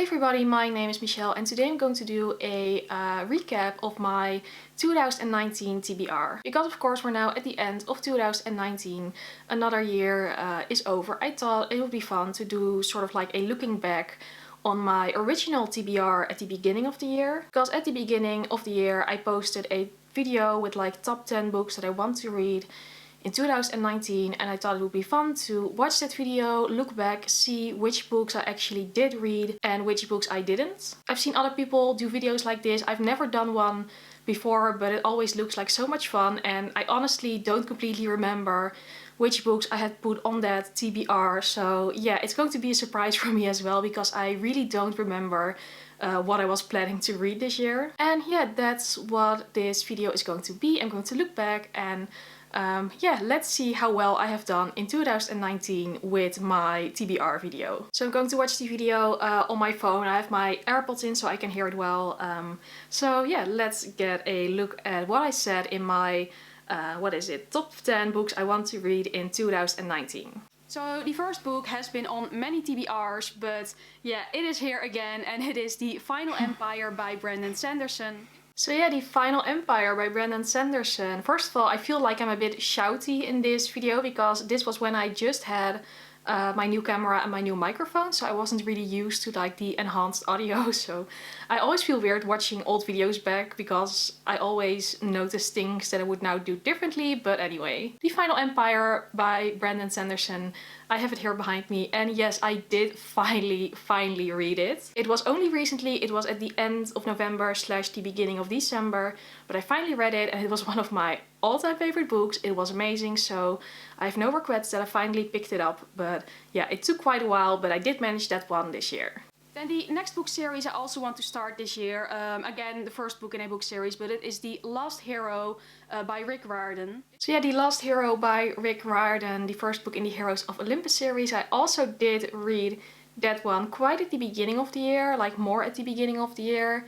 Hey everybody, my name is Michelle and today I'm going to do a recap of my 2019 TBR. Because of course we're now at the end of 2019, another year is over. I thought it would be fun to do sort of like a looking back on my original TBR at the beginning of the year. Because at the beginning of the year I posted a video with like top 10 books that I want to read in 2019, and I thought it would be fun to watch that video, look back, see which books I actually did read and which books I didn't. I've seen other people do videos like this. I've never done one before, but it always looks like so much fun, and I honestly don't completely remember which books I had put on that TBR. So yeah, it's going to be a surprise for me as well, because I really don't remember what I was planning to read this year. And yeah, that's what this video is going to be. I'm going to look back and yeah, let's see how well I have done in 2019 with my TBR video. So I'm going to watch the video on my phone. I have my AirPods in so I can hear it well. So yeah, let's get a look at what I said in my, top 10 books I want to read in 2019. So the first book has been on many TBRs, but yeah, it is here again, and it is The Final Empire by Brandon Sanderson. So yeah, The Final Empire by Brandon Sanderson. First of all, I feel like I'm a bit shouty in this video because this was when I just had my new camera and my new microphone, so I wasn't really used to like the enhanced audio. So I always feel weird watching old videos back because I always notice things that I would now do differently. But anyway, The Final Empire by Brandon Sanderson. I have it here behind me, and yes, I did finally read it. It was only recently, it was at the end of November / the beginning of December, but I finally read it and it was one of my all-time favorite books. It was amazing, so I have no regrets that I finally picked it up. But yeah, it took quite a while, but I did manage that one this year. Then the next book series I also want to start this year. Again, the first book in a book series, but it is The Last Hero by Rick Riordan. So yeah, The Last Hero by Rick Riordan, the first book in the Heroes of Olympus series. I also did read that one quite at the beginning of the year, like more at the beginning of the year.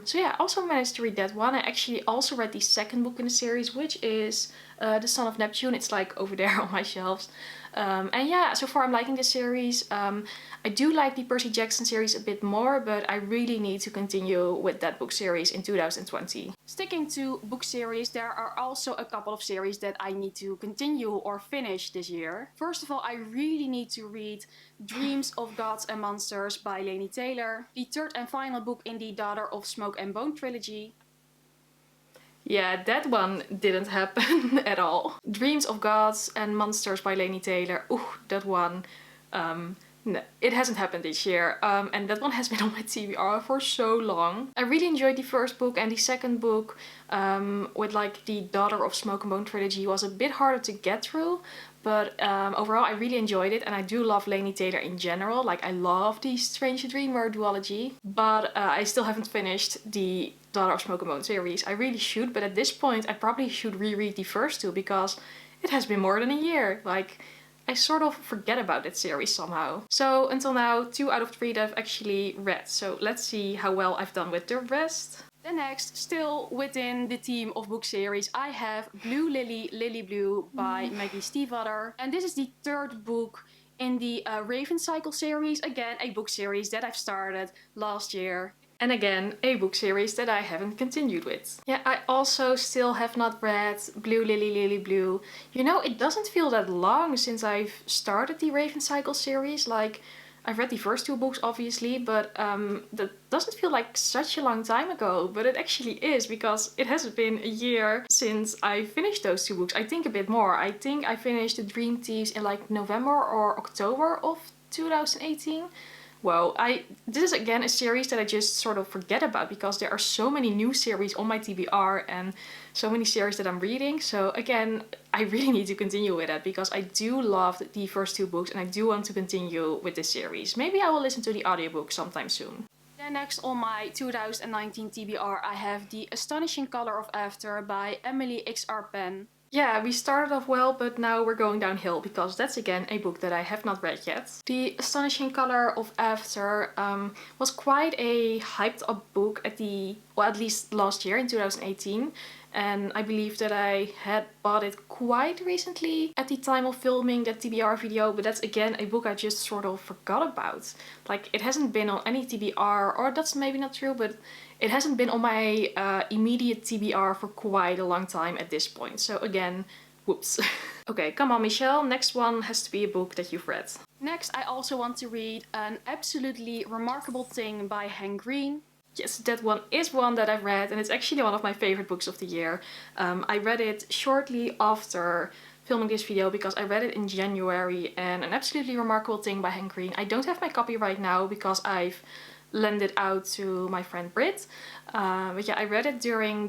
So yeah, I also managed to read that one. I actually also read the second book in the series, which is The Son of Neptune. It's like over there on my shelves. And yeah, so far I'm liking this series. I do like the Percy Jackson series a bit more, but I really need to continue with that book series in 2020. Sticking to book series, there are also a couple of series that I need to continue or finish this year. First of all, I really need to read Dreams of Gods and Monsters by Laini Taylor, the third and final book in the Daughter of Smoke and Bone trilogy. Yeah, that one didn't happen at all. Dreams of Gods and Monsters by Laini Taylor. Ooh, that one. No, it hasn't happened this year. And that one has been on my TBR for so long. I really enjoyed the first book, and the second book with like the Daughter of Smoke and Bone trilogy was a bit harder to get through. But overall I really enjoyed it, and I do love Laini Taylor in general. Like, I love the Strange Dreamer duology. But I still haven't finished the Daughter of Smoke and Bone series. I really should, but at this point I probably should reread the first two because it has been more than a year. Like, I sort of forget about that series somehow. So until now, 2 out of 3 that I've actually read. So let's see how well I've done with the rest. Then next, still within the theme of book series, I have Blue Lily, Lily Blue by Maggie Stiefvater. And this is the third book in the Raven Cycle series. Again, a book series that I've started last year. And again, a book series that I haven't continued with. Yeah, I also still have not read Blue Lily, Lily Blue. You know, it doesn't feel that long since I've started the Raven Cycle series. Like, I've read the first 2 books obviously, but that doesn't feel like such a long time ago. But it actually is, because it hasn't been a year since I finished those 2 books. I think a bit more. I think I finished The Dream Thieves in like November or October of 2018. Whoa, this is again a series that I just sort of forget about because there are so many new series on my TBR and so many series that I'm reading. So again, I really need to continue with that because I do love the first 2 books and I do want to continue with this series. Maybe I will listen to the audiobook sometime soon. Then next on my 2019 TBR, I have The Astonishing Color of After by Emily X.R. Penn. Yeah, we started off well, but now we're going downhill because that's again a book that I have not read yet. The Astonishing Color of After was quite a hyped up book at least last year in 2018. and I believe that I had bought it quite recently at the time of filming that TBR video, but that's again a book I just sort of forgot about. Like, it hasn't been on any TBR, or that's maybe not true, but it hasn't been on my immediate TBR for quite a long time at this point. So again, whoops. Okay, come on Michelle, next one has to be a book that you've read. Next, I also want to read An Absolutely Remarkable Thing by Hank Green. Yes, that one is one that I've read, and it's actually one of my favorite books of the year. I read it shortly after filming this video because I read it in January, and An Absolutely Remarkable Thing by Hank Green. I don't have my copy right now because I've lent it out to my friend Brit. But yeah, I read it during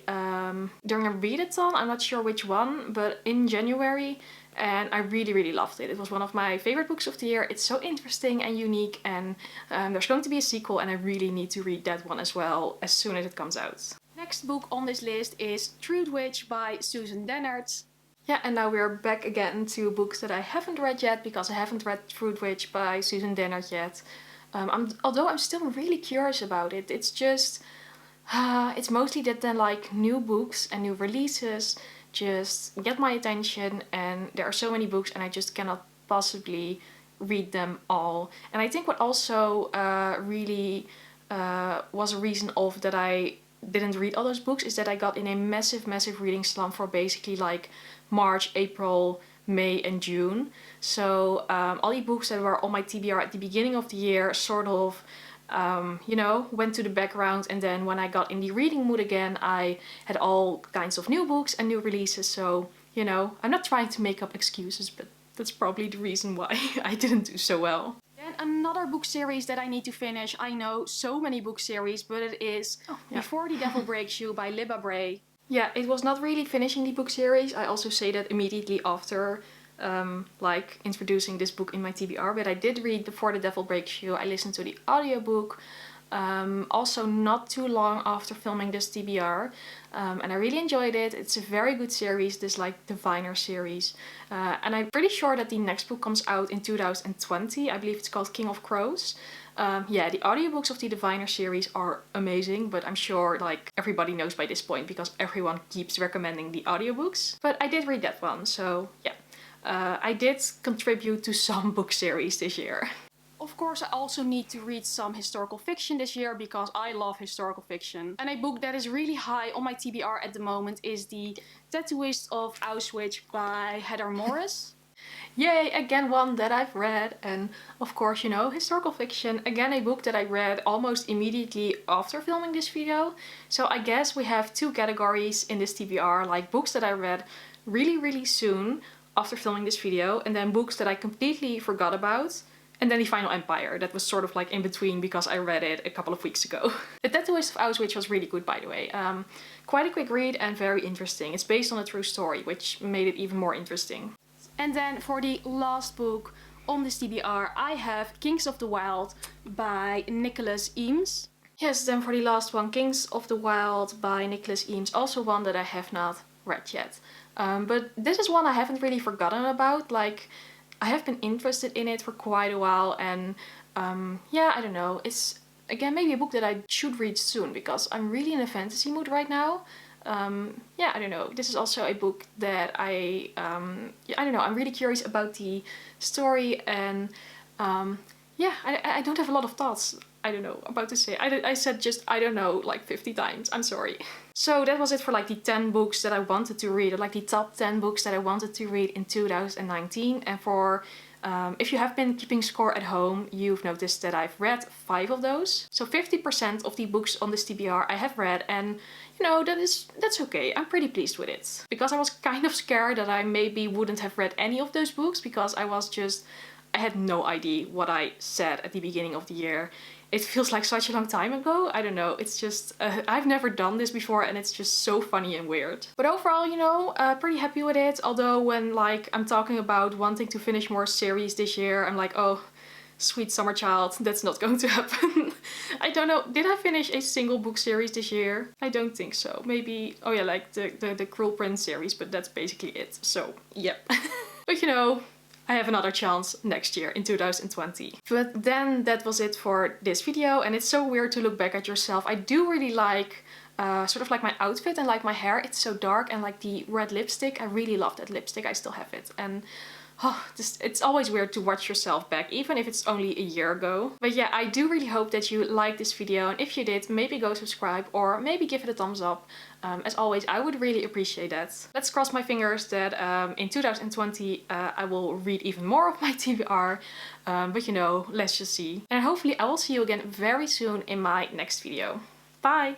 a readathon. I'm not sure which one, but in January, and I really loved it. It was one of my favorite books of the year. It's so interesting and unique, and there's going to be a sequel, and I really need to read that one as well as soon as it comes out. Next book on this list is Truth Witch by Susan Dennard. Yeah, and now we're back again to books that I haven't read yet because I haven't read Truth Witch by Susan Dennard yet. Although I'm still really curious about it. It's just, it's mostly that then like new books and new releases just get my attention, and there are so many books and I just cannot possibly read them all. And I think what also really was a reason of that I didn't read all those books is that I got in a massive reading slump for basically like March, April, May and June. So all the books that were on my TBR at the beginning of the year sort of you know, went to the background, and then when I got in the reading mood again, I had all kinds of new books and new releases. So, you know, I'm not trying to make up excuses, but that's probably the reason why I didn't do so well. Then another book series that I need to finish. I know so many book series, but it is Before the Devil Breaks You by Libba Bray. Yeah, it was not really finishing the book series. I also say that immediately after like introducing this book in my TBR, but I did read Before the Devil Breaks You. I listened to the audiobook also not too long after filming this TBR, and I really enjoyed it. It's a very good series, this like Diviner series, and I'm pretty sure that the next book comes out in 2020. I believe it's called King of Crows. Yeah, the audiobooks of the Diviner series are amazing, but I'm sure like everybody knows by this point because everyone keeps recommending the audiobooks. But I did read that one, so yeah. I did contribute to some book series this year. Of course, I also need to read some historical fiction this year because I love historical fiction. And a book that is really high on my TBR at the moment is The Tattooist of Auschwitz by Heather Morris. Yay, again one that I've read, and of course, you know, historical fiction, again a book that I read almost immediately after filming this video. So I guess we have two categories in this TBR, like books that I read really soon after filming this video, and then books that I completely forgot about, and then The Final Empire, that was sort of like in between because I read it a couple of weeks ago. The Tattooist of Auschwitz was really good, by the way. Quite a quick read and very interesting. It's based on a true story, which made it even more interesting. And then for the last book on this TBR, I have Kings of the Wild by Nicholas Eames. Yes, then for the last one, Kings of the Wild by Nicholas Eames, also one that I have not read yet. But this is one I haven't really forgotten about. Like, I have been interested in it for quite a while, and yeah, I don't know. It's again maybe a book that I should read soon because I'm really in a fantasy mood right now. Yeah, I don't know. This is also a book that I don't know. I'm really curious about the story, and yeah, I don't have a lot of thoughts. I don't know, about to say. I said just, I don't know, like 50 times. I'm sorry. So that was it for like the 10 books that I wanted to read, or like the top 10 books that I wanted to read in 2019. And for, if you have been keeping score at home, you've noticed that I've read 5 of those. So 50% of the books on this TBR I have read, and you know, that's okay. I'm pretty pleased with it. Because I was kind of scared that I maybe wouldn't have read any of those books because I had no idea what I said at the beginning of the year. It feels like such a long time ago. I don't know. It's just, I've never done this before, and it's just so funny and weird. But overall, you know, pretty happy with it. Although when like I'm talking about wanting to finish more series this year, I'm like, oh, sweet summer child, that's not going to happen. I don't know. Did I finish a single book series this year? I don't think so. Maybe, oh yeah, like the Cruel Prince series, but that's basically it. So, yep. But you know, I have another chance next year in 2020. But then that was it for this video, and it's so weird to look back at yourself. I do really like sort of like my outfit and like my hair. It's so dark, and like the red lipstick, I really love that lipstick. I still have it. And oh, it's always weird to watch yourself back, even if it's only a year ago. But yeah, I do really hope that you liked this video, and if you did, maybe go subscribe or maybe give it a thumbs up. As always, I would really appreciate that. Let's cross my fingers that in 2020 I will read even more of my TBR. But you know, let's just see. And hopefully I will see you again very soon in my next video. Bye!